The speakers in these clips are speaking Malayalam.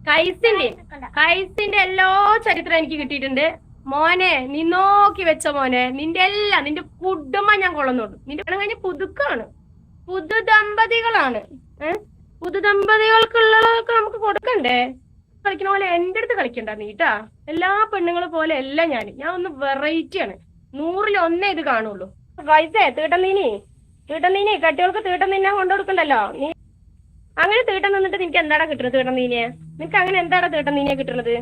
കൈസിന്റെ എല്ലാ ചരിത്രം എനിക്ക് കിട്ടിയിട്ടുണ്ട്. മോനെ, നീ നോക്കി വെച്ച മോനെ, നിന്റെ കുടുംബം ഞാൻ കൊള്ളുന്നുണ്ട്. നിന്റെ കഴിഞ്ഞ പുതുക്കാണ്, പുതുദമ്പതികളാണ്. പുതുദമ്പതികൾക്കുള്ളതൊക്കെ നമുക്ക് കൊടുക്കണ്ടേ? കളിക്കണ പോലെ എന്റെ അടുത്ത് കളിക്കണ്ട നീട്ടാ. എല്ലാ പെണ്ണുങ്ങളും പോലെ അല്ല ഞാൻ ഒന്ന് വെറൈറ്റി ആണ്. 100-1 ഇത് കാണുള്ളൂ. കൈസേ, തീട്ടം നീനി കട്ടികൾക്ക് തീട്ടം നിന്നാ കൊണ്ടുകൊടുക്കണ്ടല്ലോ. നീ അങ്ങനെ തീട്ടം നിന്നിട്ട് നിനക്ക് എന്താടാ കിട്ടുന്നത്? തീട്ടം നീനിയെ നിനക്ക് അങ്ങനെ എന്താടാ തീട്ടം നീനിയെ കിട്ടുന്നത്?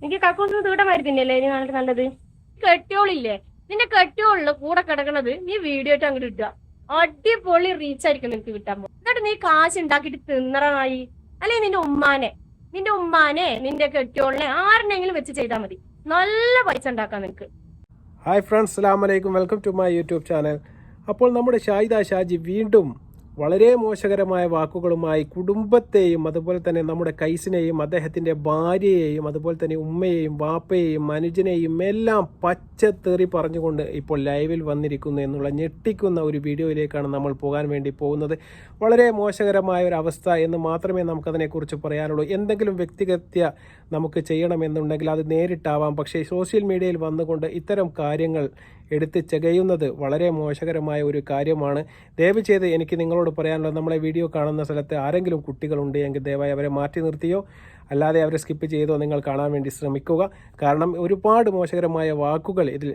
എനിക്ക് കക്കൂസിന് തീട്ടമായിട്ട് തിന്നല്ലേ ഇനി നല്ലത്. കെട്ടിയോളില്ലേ, നിന്റെ കെട്ടിയോളില് കൂടെ കിടക്കണത് നീ വീഡിയോ ആയിട്ട് അങ്ങോട്ട് ഇട്ടുക. അടിപൊളി റീച്ച് ആയിരിക്കും നിനക്ക് കിട്ടാൻ പോകും. എന്നിട്ട് നീ കാശ് ഉണ്ടാക്കിയിട്ട് തിന്നറായി. അല്ലെങ്കിൽ നിന്റെ ഉമ്മാനെ നിന്റെ കെട്ടിയോളിനെ ആരെന്നെങ്കിലും വെച്ച് ചെയ്താൽ മതി. നല്ല പൈസ ഉണ്ടാക്കാം നിനക്ക്. ഹായ് ഫ്രണ്ട്സ്, അസ്സലാമു അലൈക്കും. Welcome to my YouTube channel. അപ്പോൾ നമ്മുടെ ഷാജി വീണ്ടും വളരെ മോശകരമായ വാക്കുകളുമായി കുടുംബത്തെയും അതുപോലെ തന്നെ നമ്മുടെ കൈസിനെയും അദ്ദേഹത്തിൻ്റെ ഭാര്യയെയും അതുപോലെ തന്നെ ഉമ്മയെയും വാപ്പയെയും മനുജനെയും എല്ലാം പച്ചത്തേറി പറഞ്ഞുകൊണ്ട് ഇപ്പോൾ ലൈവിൽ വന്നിരിക്കുന്നു എന്നുള്ള ഞെട്ടിക്കുന്ന ഒരു വീഡിയോയിലേക്കാണ് നമ്മൾ പോകാൻ വേണ്ടി പോകുന്നത്. വളരെ മോശകരമായ ഒരു അവസ്ഥ എന്ന് മാത്രമേ നമുക്കതിനെക്കുറിച്ച് പറയാനുള്ളൂ. എന്തെങ്കിലും വ്യക്തിഗത നമുക്ക് ചെയ്യണമെന്നുണ്ടെങ്കിൽ അത് നേരിട്ടാവാം. പക്ഷേ സോഷ്യൽ മീഡിയയിൽ വന്നുകൊണ്ട് ഇത്തരം കാര്യങ്ങൾ എടുത്ത് ചകയുന്നത് വളരെ മോശകരമായ ഒരു കാര്യമാണ്. ദയവ് ചെയ്ത് എനിക്ക് നിങ്ങളോട് പറയാനുള്ളത്, നമ്മളെ വീഡിയോ കാണുന്ന സ്ഥലത്ത് ആരെങ്കിലും കുട്ടികളുണ്ട് എങ്കിൽ ദയവായി അവരെ മാറ്റി നിർത്തിയോ അല്ലാതെ അവരെ സ്കിപ്പ് ചെയ്തോ നിങ്ങൾ കാണാൻ വേണ്ടി ശ്രമിക്കുക. കാരണം ഒരുപാട് മോശകരമായ വാക്കുകൾ ഇതിൽ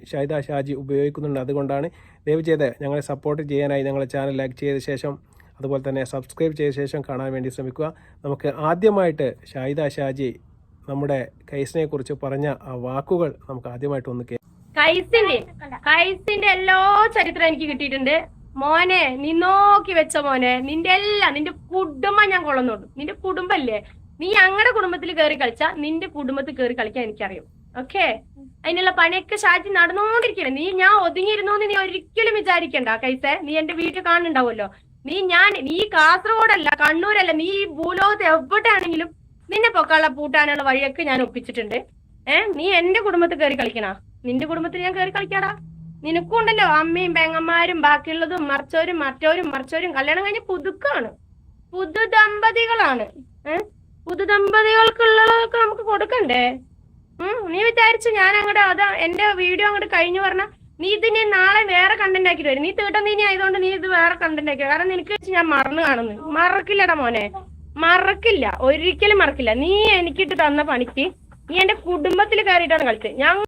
ഷാജി ഉപയോഗിക്കുന്നുണ്ട്. അതുകൊണ്ടാണ് ദയവ് ചെയ്ത് ഞങ്ങളെ സപ്പോർട്ട് ചെയ്യാനായി ഞങ്ങളെ ചാനൽ ലൈക്ക് ചെയ്ത ശേഷം അതുപോലെ തന്നെ സബ്സ്ക്രൈബ് ചെയ്ത ശേഷം കാണാൻ വേണ്ടി ശ്രമിക്കുക. നമുക്ക് ആദ്യമായിട്ട് ഷാജി നമ്മുടെ കൈസിനെ കുറിച്ച് പറഞ്ഞ ആ വാക്കുകൾ നമുക്ക് ആദ്യമായിട്ട് ഒന്ന് കേൾക്കാം. കൈസിന്റെ എല്ലാ ചരിത്രം എനിക്ക് കിട്ടിയിട്ടുണ്ട്. മോനെ, നീ നോക്കി വെച്ച മോനെ, നിന്റെ കുടുംബം ഞാൻ കൊള്ളുന്നുണ്ട്. നിന്റെ കുടുംബല്ലേ, നീ ഞങ്ങളുടെ കുടുംബത്തിൽ കയറി കളിച്ച നിന്റെ കുടുംബത്തിൽ കയറി കളിക്കാൻ എനിക്കറിയാം. ഓക്കെ, അതിനുള്ള പണിയൊക്കെ ഷാജി നടന്നുകൊണ്ടിരിക്കണേ. ഞാൻ ഒതുങ്ങിയിരുന്നോന്ന് നീ ഒരിക്കലും വിചാരിക്കണ്ട കൈസേ. നീ എന്റെ വീട്ടിൽ കാണുന്നുണ്ടാവുമല്ലോ. നീ കാസർഗോഡല്ല, കണ്ണൂരല്ല, നീ ഈ ഭൂലോകത്ത് എവിടെയാണെങ്കിലും നിന്നെ പൊക്കാനുള്ള പൂട്ടാനുള്ള വഴിയൊക്കെ ഞാൻ ഒപ്പിച്ചിട്ടുണ്ട്. നീ എന്റെ കുടുംബത്തിൽ കയറി കളിക്കണ, നിന്റെ കുടുംബത്തിൽ ഞാൻ കയറി കളിക്കാടാ. നിനക്കും ഉണ്ടല്ലോ അമ്മയും പെങ്ങന്മാരും ബാക്കിയുള്ളതും മറിച്ചവരും കല്യാണം കഴിഞ്ഞ പുതുക്കാണ്, പുതുദമ്പതികളാണ്. പുതുദമ്പതികൾക്കുള്ളതൊക്കെ നമുക്ക് കൊടുക്കണ്ടേ? നീ വിചാരിച്ചു ഞാൻ അങ്ങോട്ട് എന്റെ വീഡിയോ അങ്ങോട്ട് കഴിഞ്ഞു പറഞ്ഞ നീ ഇതിന് നാളെ വേറെ കണ്ടന്റ് ആക്കിട്ട് വരും. നീ തീട്ടം നീ ആയതുകൊണ്ട് നീ ഇത് വേറെ കണ്ടന്റ് ആക്കി. കാരണം നിനക്ക് ഞാൻ മറന്നു കാണുന്നു. മറക്കില്ലടാ മോനെ, മറക്കില്ല, ഒരിക്കലും മറക്കില്ല. നീ എനിക്കിട്ട് തന്ന പണിക്ക് നീ എന്റെ കുടുംബത്തിൽ കയറിയിട്ടാണ് കളിച്ചത്.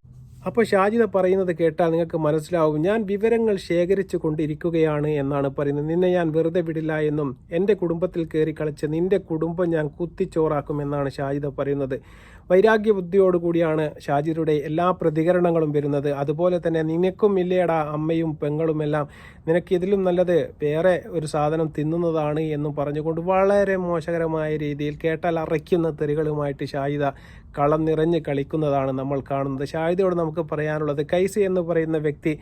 അപ്പോൾ ഷാജിദ പറയുന്നത് കേട്ടാൽ നിങ്ങൾക്ക് മനസ്സിലാവും. ഞാൻ വിവരങ്ങൾ ശേഖരിച്ചു കൊണ്ടിരിക്കുകയാണ് എന്നാണ് പറയുന്നത്. നിന്നെ ഞാൻ വെറുതെ വിടില്ല എന്നും എൻ്റെ കുടുംബത്തിൽ കയറി കളിച്ച് നിന്റെ കുടുംബം ഞാൻ കുത്തിച്ചോറാക്കും എന്നാണ് ഷാജിദ പറയുന്നത്. വൈരാഗ്യ ബുദ്ധിയോടുകൂടിയാണ് ഷാജിദയുടെ എല്ലാ പ്രതികരണങ്ങളും വരുന്നത്. അതുപോലെ തന്നെ നിനക്കും ഇല്ലേടാ അമ്മയും പെങ്ങളും എല്ലാം, നിനക്ക് ഇതിലും നല്ലത് വേറെ ഒരു സാധനം തിന്നുന്നതാണ് എന്നും പറഞ്ഞുകൊണ്ട് വളരെ മോശകരമായ രീതിയിൽ കേട്ടാൽ അറയ്ക്കുന്ന തെറികളുമായിട്ട് ഷാജിദ കളം നിറഞ്ഞ് കളിക്കുന്നതാണ് നമ്മൾ കാണുന്നത്. ഷാജിദയോട് നമുക്ക് പറയാനുള്ളത്, കൈസി എന്ന് പറയുന്ന വ്യക്തി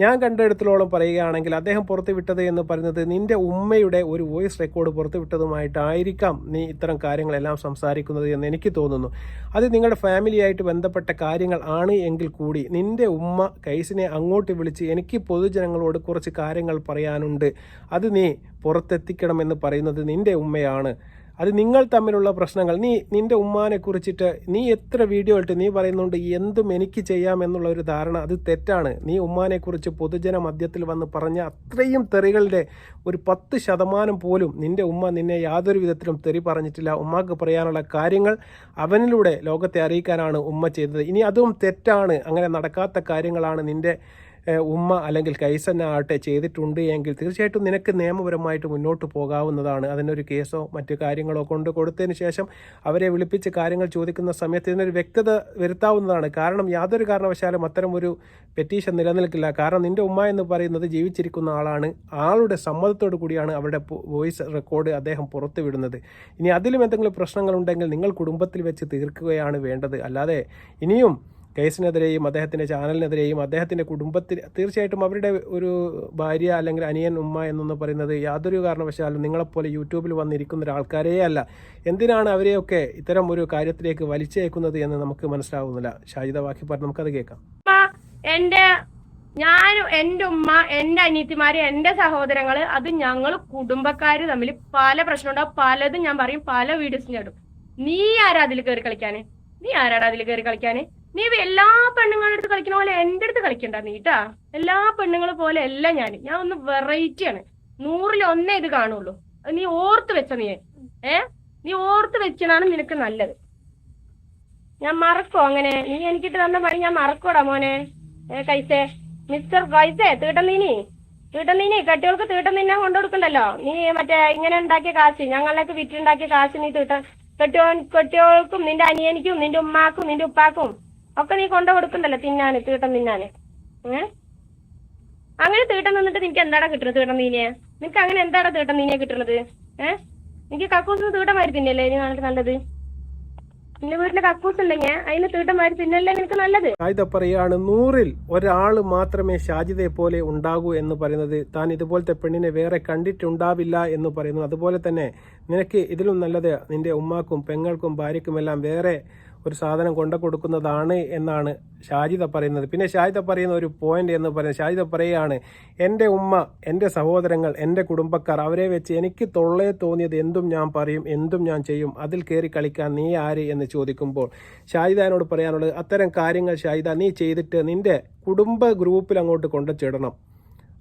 ഞാൻ കണ്ടെടുത്തോളം പറയുകയാണെങ്കിൽ അദ്ദേഹം പുറത്തുവിട്ടത് എന്ന് പറയുന്നത് നിന്റെ ഉമ്മയുടെ ഒരു വോയിസ് റെക്കോർഡ് പുറത്തുവിട്ടതുമായിട്ടായിരിക്കാം നീ ഇത്തരം കാര്യങ്ങളെല്ലാം സംസാരിക്കുന്നത് എന്ന് എനിക്ക് തോന്നുന്നു. അത് നിങ്ങളുടെ ഫാമിലിയായിട്ട് ബന്ധപ്പെട്ട കാര്യങ്ങൾ ആണ് എങ്കിൽ കൂടി നിന്റെ ഉമ്മ കൈസിനെ അങ്ങോട്ട് വിളിച്ച് എനിക്ക് പൊതുജനങ്ങളോട് കുറച്ച് കാര്യങ്ങൾ പറയാനുണ്ട്, അത് നീ പുറത്തെത്തിക്കണമെന്ന് പറയുന്നത് നിന്റെ ഉമ്മയാണ്. അത് നിങ്ങൾ തമ്മിലുള്ള പ്രശ്നങ്ങൾ. നിന്റെ ഉമ്മാനെ കുറിച്ചിട്ട് നീ എത്ര വീഡിയോ ഇട്ട് നീ പറയുന്നുണ്ട് എന്തും എനിക്ക് ചെയ്യാമെന്നുള്ള ഒരു ധാരണ, അത് തെറ്റാണ്. നീ ഉമ്മാനെ കുറിച്ച് പൊതുജന മധ്യത്തിൽ വന്ന് പറഞ്ഞ അത്രയും തെറികളുടെ ഒരു 10% പോലും നിന്റെ ഉമ്മ നിന്നെ യാതൊരു വിധത്തിലും തെറി പറഞ്ഞിട്ടില്ല. ഉമ്മാക്ക് പറയാനുള്ള കാര്യങ്ങൾ അവനിലൂടെ ലോകത്തെ അറിയിക്കാനാണ് ഉമ്മ ചെയ്തത്. ഇനി അതും തെറ്റാണ്, അങ്ങനെ നടക്കാത്ത കാര്യങ്ങളാണ് നിന്റെ ഉമ്മ അല്ലെങ്കിൽ കൈസന്ന ആട്ടെ ചെയ്തിട്ടുണ്ട് എങ്കിൽ തീർച്ചയായിട്ടും നിനക്ക് നിയമപരമായിട്ട് മുന്നോട്ട് പോകാവുന്നതാണ്. അതിനൊരു കേസോ മറ്റു കാര്യങ്ങളോ കൊണ്ട് കൊടുത്തതിന് ശേഷം അവരെ വിളിപ്പിച്ച് കാര്യങ്ങൾ ചോദിക്കുന്ന സമയത്ത് ഇതിനൊരു വ്യക്തത വരുത്താവുന്നതാണ്. കാരണം യാതൊരു കാരണവശാലും അത്തരം ഒരു പെറ്റീഷൻ നിലനിൽക്കില്ല. കാരണം നിന്റെ ഉമ്മ എന്ന് പറയുന്നത് ജീവിച്ചിരിക്കുന്ന ആളാണ്. ആളുടെ സമ്മതത്തോടു കൂടിയാണ് അവരുടെ വോയിസ് റെക്കോർഡ് അദ്ദേഹം പുറത്തു വിടുന്നത്. ഇനി അതിലും എന്തെങ്കിലും പ്രശ്നങ്ങളുണ്ടെങ്കിൽ നിങ്ങൾ കുടുംബത്തിൽ വെച്ച് തീർക്കുകയാണ് വേണ്ടത്. അല്ലാതെ ഇനിയും കേസിനെതിരെയും അദ്ദേഹത്തിൻ്റെ ചാനലിനെതിരെയും അദ്ദേഹത്തിൻ്റെ കുടുംബത്തിൽ തീർച്ചയായിട്ടും അവരുടെ ഒരു ഭാര്യ അല്ലെങ്കിൽ അനിയൻ ഉമ്മ എന്നൊന്ന് പറയുന്നത് യാതൊരു കാരണവശാലും നിങ്ങളെപ്പോലെ യൂട്യൂബിൽ വന്നിരിക്കുന്ന ഒരാൾക്കാരേ അല്ല. എന്തിനാണ് അവരെയൊക്കെ ഇത്തരം ഒരു കാര്യത്തിലേക്ക് വലിച്ചേക്കുന്നത് എന്ന് നമുക്ക് മനസ്സിലാവുന്നില്ല. ഷാജിദ ബാക്കി പറഞ്ഞ് നമുക്കത് കേൾക്കാം. എന്റെ ഉമ്മ, എന്റെ അനിയത്തിമാര്, എന്റെ സഹോദരങ്ങള്, അത് ഞങ്ങൾ കുടുംബക്കാര് തമ്മിൽ പല പ്രശ്നമുണ്ടാവും. പലതും ഞാൻ പറയും, പല വീഡിയോസും ഇടും. നീ ആരാ അതിൽ കയറി കളിക്കാന്? നീ ആരാടാ അതിൽ കയറി കളിക്കാന്? നീ എല്ലാ പെണ്ണുങ്ങളുടെ അടുത്ത് കളിക്കുന്ന പോലെ എന്റെ അടുത്ത് കളിക്കണ്ട നീ ട്ടാ. എല്ലാ പെണ്ണുങ്ങളെ പോലെ അല്ല ഞാൻ ഒന്ന് വെറൈറ്റിയാണ്. 100-ൽ 1 ഇത് കാണുള്ളൂ. നീ ഓർത്ത് വെച്ച നീ ഓർത്ത് വെച്ചതാണ് നിനക്ക് നല്ലത്. ഞാൻ മറക്കോ അങ്ങനെ? നീ എനിക്കിട്ട് തന്ന പണി ഞാൻ മറക്കോടാ മോനെ. കൈസേ, മിസ്റ്റർ കൈസേ, തീട്ടന്നീനി കെട്ടികൾക്ക് തീട്ടം നിന്നെ കൊണ്ടുകൊടുക്കണ്ടല്ലോ. നീ മറ്റേ ഇങ്ങനെ ഉണ്ടാക്കിയ കാശ്, ഞങ്ങളിലേക്ക് വിറ്റുണ്ടാക്കിയ കാശ് നീ കെട്ടികൾക്കും നിന്റെ അനിയനിക്കും നിന്റെ ഉമ്മാക്കും നിന്റെ ഉപ്പാക്കും ഒക്കെ നീ കൊണ്ടു കൊടുക്കണ്ടല്ലോ തീട്ടം തിന്നാന്. അങ്ങനെ തീട്ടം നിന്നിട്ട് നിനക്ക് എന്താടാ കിട്ടുന്നത്? തീട്ടം നീനിയെ നിനക്ക് അങ്ങനെ എന്താടാ തീട്ടം നീനിയെ കിട്ടുന്നത്? എനിക്ക് കക്കൂസിന് തീട്ടമാരി തിന്നല്ലേ ഇനി നല്ലത്? നിന്റെ വീട്ടിലെ കക്കൂസ് ഉണ്ടെങ്കിൽ അതിന് തീട്ടമാരി തിന്നല്ലേ നിനക്ക് നല്ലത്? ഷാജിദ പറയാണ് 100-ൽ 1 മാത്രമേ ഷാജിദയെ പോലെ ഉണ്ടാകൂ എന്ന് പറയുന്നത്. താൻ ഇതുപോലത്തെ പെണ്ണിനെ വേറെ കണ്ടിട്ടുണ്ടാവില്ല എന്ന് പറയുന്നു. അതുപോലെ തന്നെ നിനക്ക് ഇതിലും നല്ലത് നിന്റെ ഉമ്മാക്കും പെങ്ങൾക്കും ഭാര്യയ്ക്കുമെല്ലാം വേറെ ഒരു സാധനം കൊണ്ടു കൊടുക്കുന്നതാണ് എന്നാണ് ഷാജിദ പറയുന്നത്. പിന്നെ ഷാജിദ പറയുന്ന ഒരു പോയിന്റ് എന്ന് പറയുന്നത്, ഷാജിദ പറയുകയാണ്, എൻ്റെ ഉമ്മ, എൻ്റെ സഹോദരങ്ങൾ, എൻ്റെ കുടുംബക്കാർ, അവരെ വെച്ച് എനിക്ക് തൊള്ളയെ തോന്നിയത് എന്തും ഞാൻ പറയും, എന്തും ഞാൻ ചെയ്യും. അതിൽ കയറി കളിക്കാൻ നീ ആര് എന്ന് ചോദിക്കുമ്പോൾ ഷാജിദയോട് പറയാനുള്ളത്, അത്തരം കാര്യങ്ങൾ ഷാജിദ നീ ചെയ്തിട്ട് നിന്റെ കുടുംബ ഗ്രൂപ്പിൽ അങ്ങോട്ട് കൊണ്ടുചിടണം.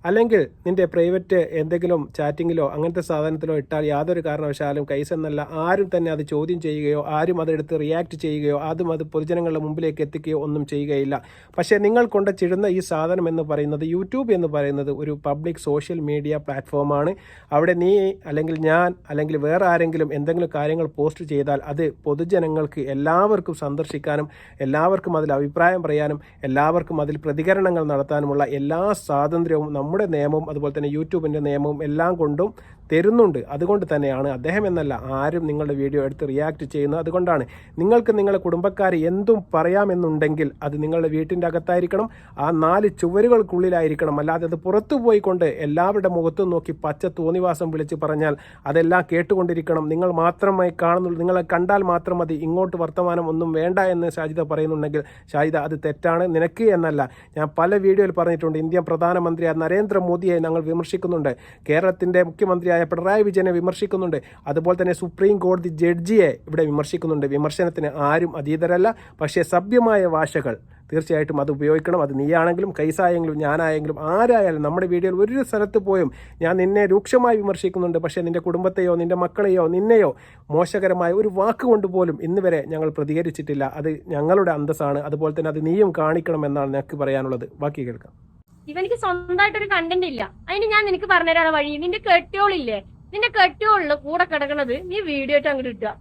അല്ലെങ്കിൽ നിന്റെ പ്രൈവറ്റ് എന്തെങ്കിലും ചാറ്റിങ്ങിലോ അങ്ങനത്തെ സാധനത്തിലോ ഇട്ടാൽ യാതൊരു കാരണവശാലും കൈസ് എന്നല്ല ആരും തന്നെ അത് ചോദ്യം ചെയ്യുകയോ ആരും അതെടുത്ത് റിയാക്ട് ചെയ്യുകയോ അതും അത് പൊതുജനങ്ങളുടെ മുമ്പിലേക്ക് എത്തിക്കുകയോ ഒന്നും ചെയ്യുകയില്ല. പക്ഷേ നിങ്ങൾ കൊണ്ട് ചിടുന്ന ഈ സാധനം എന്ന് പറയുന്നത്, യൂട്യൂബ് എന്ന് പറയുന്നത് ഒരു പബ്ലിക് സോഷ്യൽ മീഡിയ പ്ലാറ്റ്ഫോമാണ്. അവിടെ നീ അല്ലെങ്കിൽ ഞാൻ അല്ലെങ്കിൽ വേറെ ആരെങ്കിലും എന്തെങ്കിലും കാര്യങ്ങൾ പോസ്റ്റ് ചെയ്താൽ അത് പൊതുജനങ്ങൾക്ക് എല്ലാവർക്കും സന്ദർശിക്കാനും എല്ലാവർക്കും അതിൽ അഭിപ്രായം പറയാനും എല്ലാവർക്കും അതിൽ പ്രതികരണങ്ങൾ നടത്താനുമുള്ള എല്ലാ സ്വാതന്ത്ര്യവും നമ്മുടെ നിയമവും അതുപോലെ തന്നെ യൂട്യൂബിൻ്റെ നിയമവും എല്ലാം കൊണ്ടും തരുന്നുണ്ട്. അതുകൊണ്ട് തന്നെയാണ് അദ്ദേഹം എന്നല്ല ആരും നിങ്ങളുടെ വീഡിയോ എടുത്ത് റിയാക്ട് ചെയ്യുന്നത്. അതുകൊണ്ടാണ് നിങ്ങൾക്ക് നിങ്ങളുടെ കുടുംബക്കാർ എന്തും പറയാമെന്നുണ്ടെങ്കിൽ അത് നിങ്ങളുടെ വീട്ടിൻ്റെ അകത്തായിരിക്കണം, ആ 4 ചുവരുകൾക്കുള്ളിലായിരിക്കണം. അല്ലാതെ അത് പുറത്തു പോയിക്കൊണ്ട് എല്ലാവരുടെ മുഖത്തും നോക്കി പച്ച തോന്നിവാസം വിളിച്ച് പറഞ്ഞാൽ അതെല്ലാം കേട്ടുകൊണ്ടിരിക്കണം. നിങ്ങൾ മാത്രമായി കാണുന്നുള്ളൂ, നിങ്ങളെ കണ്ടാൽ മാത്രം മതി, ഇങ്ങോട്ട് വർത്തമാനം ഒന്നും വേണ്ട എന്ന് ഷാജിദ പറയുന്നുണ്ടെങ്കിൽ ഷാജിദ അത് തെറ്റാണ്. നിനക്ക് എന്നല്ല, ഞാൻ പല വീഡിയോയിൽ പറഞ്ഞിട്ടുണ്ട്, ഇന്ത്യൻ പ്രധാനമന്ത്രിയായ നരേന്ദ്രമോദിയെ ഞങ്ങൾ വിമർശിക്കുന്നുണ്ട്, കേരളത്തിൻ്റെ മുഖ്യമന്ത്രിയായ പിണറായി വിജയനെ വിമർശിക്കുന്നുണ്ട്, അതുപോലെ തന്നെ സുപ്രീം കോടതി ജഡ്ജിയെ ഇവിടെ വിമർശിക്കുന്നുണ്ട്. വിമർശനത്തിന് ആരും അതീതരല്ല. പക്ഷേ സഭ്യമായ ഭാഷകൾ തീർച്ചയായിട്ടും അത് ഉപയോഗിക്കണം. അത് നീയാണെങ്കിലും കൈസായെങ്കിലും ഞാനായെങ്കിലും ആരായാലും നമ്മുടെ വീഡിയോയിൽ ഒരു സ്ഥലത്ത് പോയും ഞാൻ നിന്നെ രൂക്ഷമായി വിമർശിക്കുന്നുണ്ട്, പക്ഷേ നിന്റെ കുടുംബത്തെയോ നിന്റെ മക്കളെയോ നിന്നെയോ മോശകരമായ ഒരു വാക്കുകൊണ്ട് പോലും ഇന്ന് വരെ ഞങ്ങൾ പ്രതികരിച്ചിട്ടില്ല. അത് ഞങ്ങളുടെ അന്തസ്സാണ്. അതുപോലെ തന്നെ അത് നീയും കാണിക്കണമെന്നാണ് ഞങ്ങൾക്ക് പറയാനുള്ളത്. ബാക്കി കേൾക്കാം. ഇവനിക്ക് സ്വന്തമായിട്ടൊരു കണ്ടന്റ് ഇല്ല. അതിന് ഞാൻ നിനക്ക് പറഞ്ഞുതരാണ് വഴി. നിന്റെ കെട്ടിയോളില്ലേ, നിന്റെ കെട്ടിയോളില് കൂടെ കിടക്കണത് നീ വീഡിയോ ആയിട്ട് അങ്ങോട്ട് ഇട്ടുക.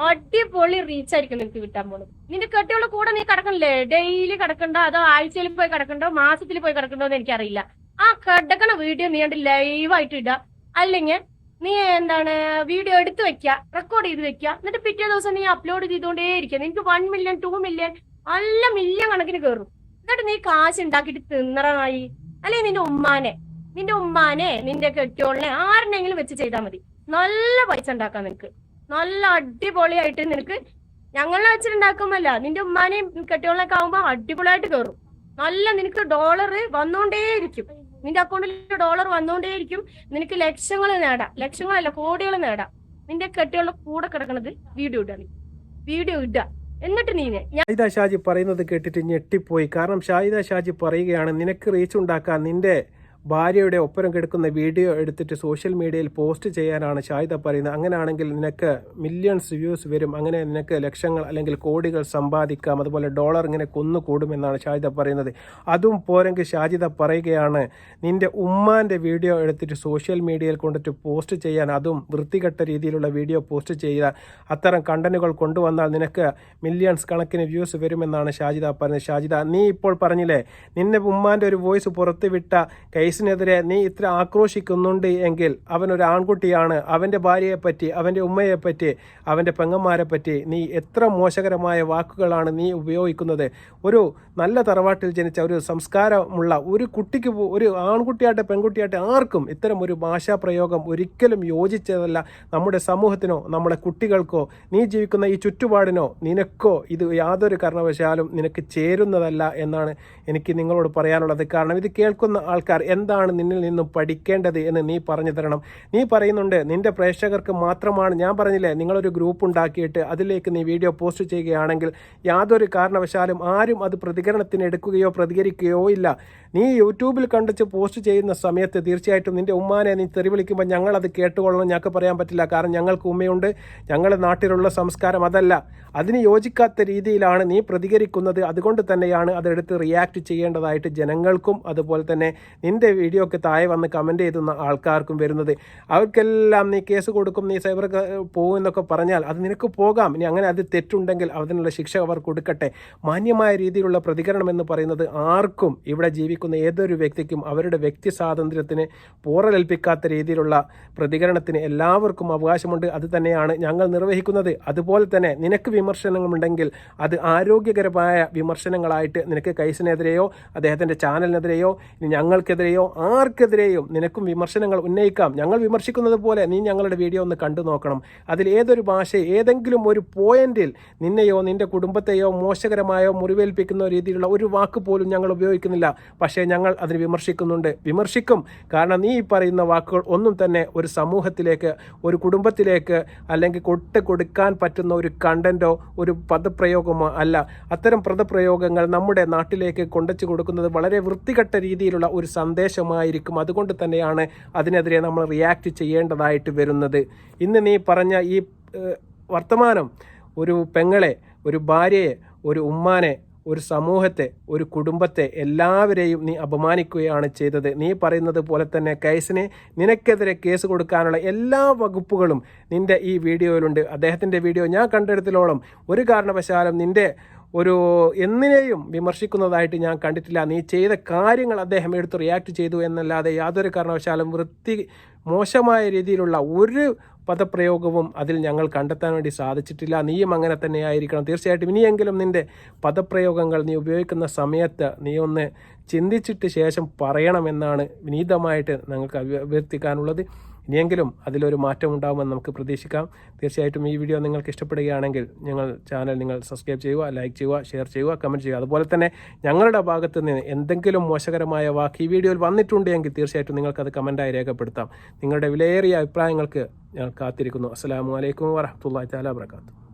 അടിപൊളി റീച്ച് ആയിരിക്കും നിനക്ക് കിട്ടാൻ പോകുന്നത്. നിന്റെ കെട്ടിയോളെ കൂടെ നീ കിടക്കണില്ലേ, ഡെയിലി കിടക്കണ്ടോ അതോ ആഴ്ചയിൽ പോയി കിടക്കണ്ടോ മാസത്തിൽ പോയി കിടക്കണ്ടോ എന്ന് എനിക്കറിയില്ല. ആ കിടക്കണ വീഡിയോ നീ കണ്ട് ലൈവായിട്ട് ഇടുക. അല്ലെങ്കിൽ നീ വീഡിയോ എടുത്ത് വെക്കുക, റെക്കോർഡ് ചെയ്ത് വെക്കുക. എന്നിട്ട് പിറ്റേ ദിവസം നീ അപ്ലോഡ് ചെയ്തുകൊണ്ടേ ഇരിക്കുക. നിനക്ക് 1 മില്യൺ 2 മില്യൺ നല്ല മില്യൺ കണക്കിന് കയറും. എന്നിട്ട് നീ കാശ് ഉണ്ടാക്കിയിട്ട് തിന്നറായി. അല്ലെങ്കിൽ നിന്റെ ഉമ്മാനെ നിന്റെ കെട്ടിയോളിനെ ആരെന്നെങ്കിലും വെച്ച് ചെയ്താൽ മതി. നല്ല പൈസ ഉണ്ടാക്കാം നിനക്ക്, നല്ല അടിപൊളിയായിട്ട് നിനക്ക്. ഞങ്ങളെ വെച്ചിട്ടുണ്ടാക്കുമല്ല, നിന്റെ ഉമ്മാനെയും കെട്ടിയോളിനൊക്കെ ആകുമ്പോ അടിപൊളിയായിട്ട് കയറും. നല്ല നിനക്ക് ഡോളർ വന്നുകൊണ്ടേയിരിക്കും, നിന്റെ അക്കൗണ്ടിൽ ഡോളർ വന്നുകൊണ്ടേയിരിക്കും. നിനക്ക് ലക്ഷങ്ങൾ നേടാം, ലക്ഷങ്ങളല്ല കോടികൾ നേടാം. നിന്റെ കെട്ടിയോളെ കൂടെ കിടക്കണത് വീഡിയോ ഇടുക. എന്നിട്ട് ഷാഹിദ ഷാജി പറയുന്നത് കേട്ടിട്ട് ഞെട്ടിപ്പോയി. കാരണം ഷാഹിദ ഷാജി പറയുകയാണ്, നിനക്ക് റീച്ച് ഉണ്ടാക്കാൻ നിന്റെ ഭാര്യയുടെ ഒപ്പരം കിടക്കുന്ന വീഡിയോ എടുത്തിട്ട് സോഷ്യൽ മീഡിയയിൽ പോസ്റ്റ് ചെയ്യാനാണ് ഷാഹിദ പറയുന്നത്. അങ്ങനെയാണെങ്കിൽ നിനക്ക് മില്യൺസ് വ്യൂസ് വരും, അങ്ങനെ നിനക്ക് ലക്ഷങ്ങൾ അല്ലെങ്കിൽ കോടികൾ സമ്പാദിക്കാം, അതുപോലെ ഡോളർ ഇങ്ങനെ കുന്നുകൂടുമെന്നാണ് ഷാഹിദ പറയുന്നത്. അതും പോരെങ്കിൽ ഷാഹിദ പറയുകയാണ്, നിന്റെ ഉമ്മാൻ്റെ വീഡിയോ എടുത്തിട്ട് സോഷ്യൽ മീഡിയയിൽ കൊണ്ടിട്ട് പോസ്റ്റ് ചെയ്യാൻ, അതും വൃത്തികെട്ട രീതിയിലുള്ള വീഡിയോ പോസ്റ്റ് ചെയ്യാൻ, അത്തരം കണ്ടന്റുകൾ കൊണ്ടുവന്നാൽ നിനക്ക് മില്യൺസ് കണക്കിന് വ്യൂസ് വരുമെന്നാണ് ഷാഹിദ പറയുന്നത്. ഷാഹിദ, നീ ഇപ്പോൾ പറഞ്ഞില്ലേ, നിന്റെ ഉമ്മാൻ്റെ ഒരു വോയിസ് പുറത്തുവിട്ട കേസിനെതിരെ നീ ഇത്ര ആക്രോശിക്കുന്നുണ്ട് എങ്കിൽ അവനൊരു ആൺകുട്ടിയാണ്. അവൻ്റെ ഭാര്യയെപ്പറ്റി, അവൻ്റെ ഉമ്മയെപ്പറ്റി, അവൻ്റെ പെങ്ങന്മാരെ പറ്റി നീ എത്ര മോശകരമായ വാക്കുകളാണ് നീ ഉപയോഗിക്കുന്നത്. ഒരു നല്ല തറവാട്ടിൽ ജനിച്ച ഒരു സംസ്കാരമുള്ള ഒരു കുട്ടിക്ക്, ഒരു ആൺകുട്ടിയാട്ടെ പെൺകുട്ടിയാട്ടെ ആർക്കും ഇത്തരം ഒരു ഭാഷാപ്രയോഗം ഒരിക്കലും യോജിച്ചതല്ല. നമ്മുടെ സമൂഹത്തിനോ നമ്മുടെ കുട്ടികൾക്കോ നീ ജീവിക്കുന്ന ഈ ചുറ്റുപാടിനോ നിനക്കോ ഇത് യാതൊരു കാരണവശാലും നിനക്ക് ചേരുന്നതല്ല എന്നാണ് എനിക്ക് നിങ്ങളോട് പറയാനുള്ളത്. കാരണം ഇത് കേൾക്കുന്ന ആൾക്കാർ എന്താണ് നിന്നിൽ നിന്നും പഠിക്കേണ്ടത് എന്ന് നീ പറഞ്ഞു തരണം. നീ പറയുന്നുണ്ട് നിന്റെ പ്രേക്ഷകർക്ക് മാത്രമാണ്, ഞാൻ പറഞ്ഞില്ലേ നിങ്ങളൊരു ഗ്രൂപ്പ് ഉണ്ടാക്കിയിട്ട് അതിലേക്ക് നീ വീഡിയോ പോസ്റ്റ് ചെയ്യുകയാണെങ്കിൽ യാതൊരു കാരണവശാലും ആരും അത് പ്രതികരണത്തിന് എടുക്കുകയോ പ്രതികരിക്കുകയോ ഇല്ല. നീ യൂട്യൂബിൽ കണ്ടിച്ച് പോസ്റ്റ് ചെയ്യുന്ന സമയത്ത് തീർച്ചയായിട്ടും നിന്റെ ഉമ്മാനെ നീ തെറി വിളിക്കുമ്പോൾ ഞങ്ങളത് കേട്ടുകൊള്ളണം, ഞങ്ങൾക്ക് പറയാൻ പറ്റില്ല. കാരണം ഞങ്ങൾക്ക് ഉമ്മയുണ്ട്, ഞങ്ങളുടെ നാട്ടിലുള്ള സംസ്കാരം അതല്ല. അതിന് യോജിക്കാത്ത രീതിയിലാണ് നീ പ്രതികരിക്കുന്നത്. അതുകൊണ്ട് തന്നെയാണ് അതെടുത്ത് റിയാക്ട് ചെയ്യേണ്ടതായിട്ട് ജനങ്ങൾക്കും അതുപോലെ തന്നെ നിന്റെ വീഡിയോക്ക് താഴെ വന്ന് കമൻറ്റ് ചെയ്തുന്ന ആൾക്കാർക്കും വരുന്നത്. അവർക്കെല്ലാം നീ കേസ് കൊടുക്കും, നീ സൈബർ പോകും എന്നൊക്കെ പറഞ്ഞാൽ അത് നിനക്ക് പോകാം. ഇനി അങ്ങനെ അത് തെറ്റുണ്ടെങ്കിൽ അതിനുള്ള ശിക്ഷ അവർ കൊടുക്കട്ടെ. മാന്യമായ രീതിയിലുള്ള പ്രതികരണം എന്ന് പറയുന്നത് ആർക്കും ഇവിടെ ജീവിക്കുന്ന ഏതൊരു വ്യക്തിക്കും അവരുടെ വ്യക്തി സ്വാതന്ത്ര്യത്തിന് പോറലേൽപ്പിക്കാത്ത രീതിയിലുള്ള പ്രതികരണത്തിന് എല്ലാവർക്കും അവകാശമുണ്ട്. അത് തന്നെയാണ് ഞങ്ങൾ നിർവഹിക്കുന്നത്. അതുപോലെ തന്നെ നിനക്ക് വിമർശനങ്ങളുണ്ടെങ്കിൽ അത് ആരോഗ്യകരമായ വിമർശനങ്ങളായിട്ട് നിനക്ക് കൈസിനെതിരെയോ അദ്ദേഹത്തിൻ്റെ ചാനലിനെതിരെയോ ഞങ്ങൾക്കെതിരെയോ ആർക്കെതിരെയും നിനക്കും വിമർശനങ്ങൾ ഉന്നയിക്കാം. ഞങ്ങൾ വിമർശിക്കുന്നത് പോലെ നീ ഞങ്ങളുടെ വീഡിയോ ഒന്ന് കണ്ടു നോക്കണം. അതിൽ ഏതൊരു ഭാഷ ഏതെങ്കിലും ഒരു പോയിന്റിൽ നിന്നെയോ നിന്റെ കുടുംബത്തെയോ മോശകരമായോ മുറിവേൽപ്പിക്കുന്ന രീതിയിലുള്ള ഒരു വാക്ക് പോലും ഞങ്ങൾ ഉപയോഗിക്കുന്നില്ല. പക്ഷേ ഞങ്ങൾ അതിന് വിമർശിക്കും. കാരണം നീ ഈ പറയുന്ന വാക്കുകൾ ഒന്നും തന്നെ ഒരു സമൂഹത്തിലേക്ക്, ഒരു കുടുംബത്തിലേക്ക് അല്ലെങ്കിൽ കൊടുക്കാൻ പറ്റുന്ന ഒരു കണ്ടന്റോ ഒരു പദപ്രയോഗമോ അല്ല. അത്തരം പദപ്രയോഗങ്ങൾ നമ്മുടെ നാട്ടിലേക്ക് കൊണ്ടുവച്ച് കൊടുക്കുന്നത് വളരെ വൃത്തികെട്ട രീതിയിലുള്ള ഒരു സന്ദേശമായിരിക്കും. അതുകൊണ്ട് തന്നെയാണ് അതിനെതിരെ നമ്മൾ റിയാക്ട് ചെയ്യേണ്ടതായിട്ട് വരുന്നത്. ഇന്ന് നീ പറഞ്ഞ ഈ വർത്തമാനം ഒരു പെങ്ങളെ, ഒരു ഭാര്യയെ, ഒരു ഉമ്മാനെ, ഒരു സമൂഹത്തെ, ഒരു കുടുംബത്തെ എല്ലാവരെയും നീ അപമാനിക്കുകയാണ് ചെയ്തത്. നീ പറയുന്നത് പോലെ തന്നെ കൈസിനെ നിനക്കെതിരെ കേസ് കൊടുക്കാനുള്ള എല്ലാ വകുപ്പുകളും നിന്റെ ഈ വീഡിയോയിലുണ്ട്. അദ്ദേഹത്തിൻ്റെ വീഡിയോ ഞാൻ കണ്ടെടുത്തിലോളം ഒരു കാരണവശാലും നിന്റെ ഒരു എന്തിനേയും വിമർശിക്കുന്നതായിട്ട് ഞാൻ കണ്ടിട്ടില്ല. നീ ചെയ്ത കാര്യങ്ങൾ അദ്ദേഹം എടുത്ത് റിയാക്ട് ചെയ്തു എന്നല്ലാതെ യാതൊരു കാരണവശാലും മോശമായ രീതിയിലുള്ള ഒരു പദപ്രയോഗവും അതിൽ ഞങ്ങൾ കണ്ടെത്താൻ വേണ്ടി സാധിച്ചിട്ടില്ല. നീയും അങ്ങനെ തന്നെ ആയിരിക്കണം. തീർച്ചയായിട്ടും ഇനിയെങ്കിലും നിൻ്റെ പദപ്രയോഗങ്ങൾ നീ ഉപയോഗിക്കുന്ന സമയത്ത് നീ ഒന്ന് ചിന്തിച്ചിട്ട് ശേഷം പറയണമെന്നാണ് വിനീതമായിട്ട് ഞങ്ങൾക്ക് അഭ്യർത്ഥിക്കാനുള്ളത്. ഇനിയെങ്കിലും അതിലൊരു മാറ്റം ഉണ്ടാകുമെന്ന് നമുക്ക് പ്രതീക്ഷിക്കാം. തീർച്ചയായിട്ടും ഈ വീഡിയോ നിങ്ങൾക്ക് ഇഷ്ടപ്പെടുകയാണെങ്കിൽ ചാനൽ നിങ്ങൾ സബ്സ്ക്രൈബ് ചെയ്യുക, ലൈക്ക് ചെയ്യുക, ഷെയർ ചെയ്യുക, കമൻറ്റ് ചെയ്യുക. അതുപോലെ തന്നെ ഞങ്ങളുടെ ഭാഗത്ത് നിന്ന് എന്തെങ്കിലും മോശകരമായ വാക്ക് ഈ വീഡിയോയിൽ വന്നിട്ടുണ്ടെങ്കിൽ തീർച്ചയായിട്ടും നിങ്ങൾക്കത് കമൻറ്റായി രേഖപ്പെടുത്താം. നിങ്ങളുടെ വിലയേറിയ അഭിപ്രായങ്ങൾക്ക് ഞങ്ങൾ കാത്തിരിക്കുന്നു. അസ്സലാമു അലൈക്കും വറഹ്മത്തുള്ളാഹി തആല വബറകാതുഹു.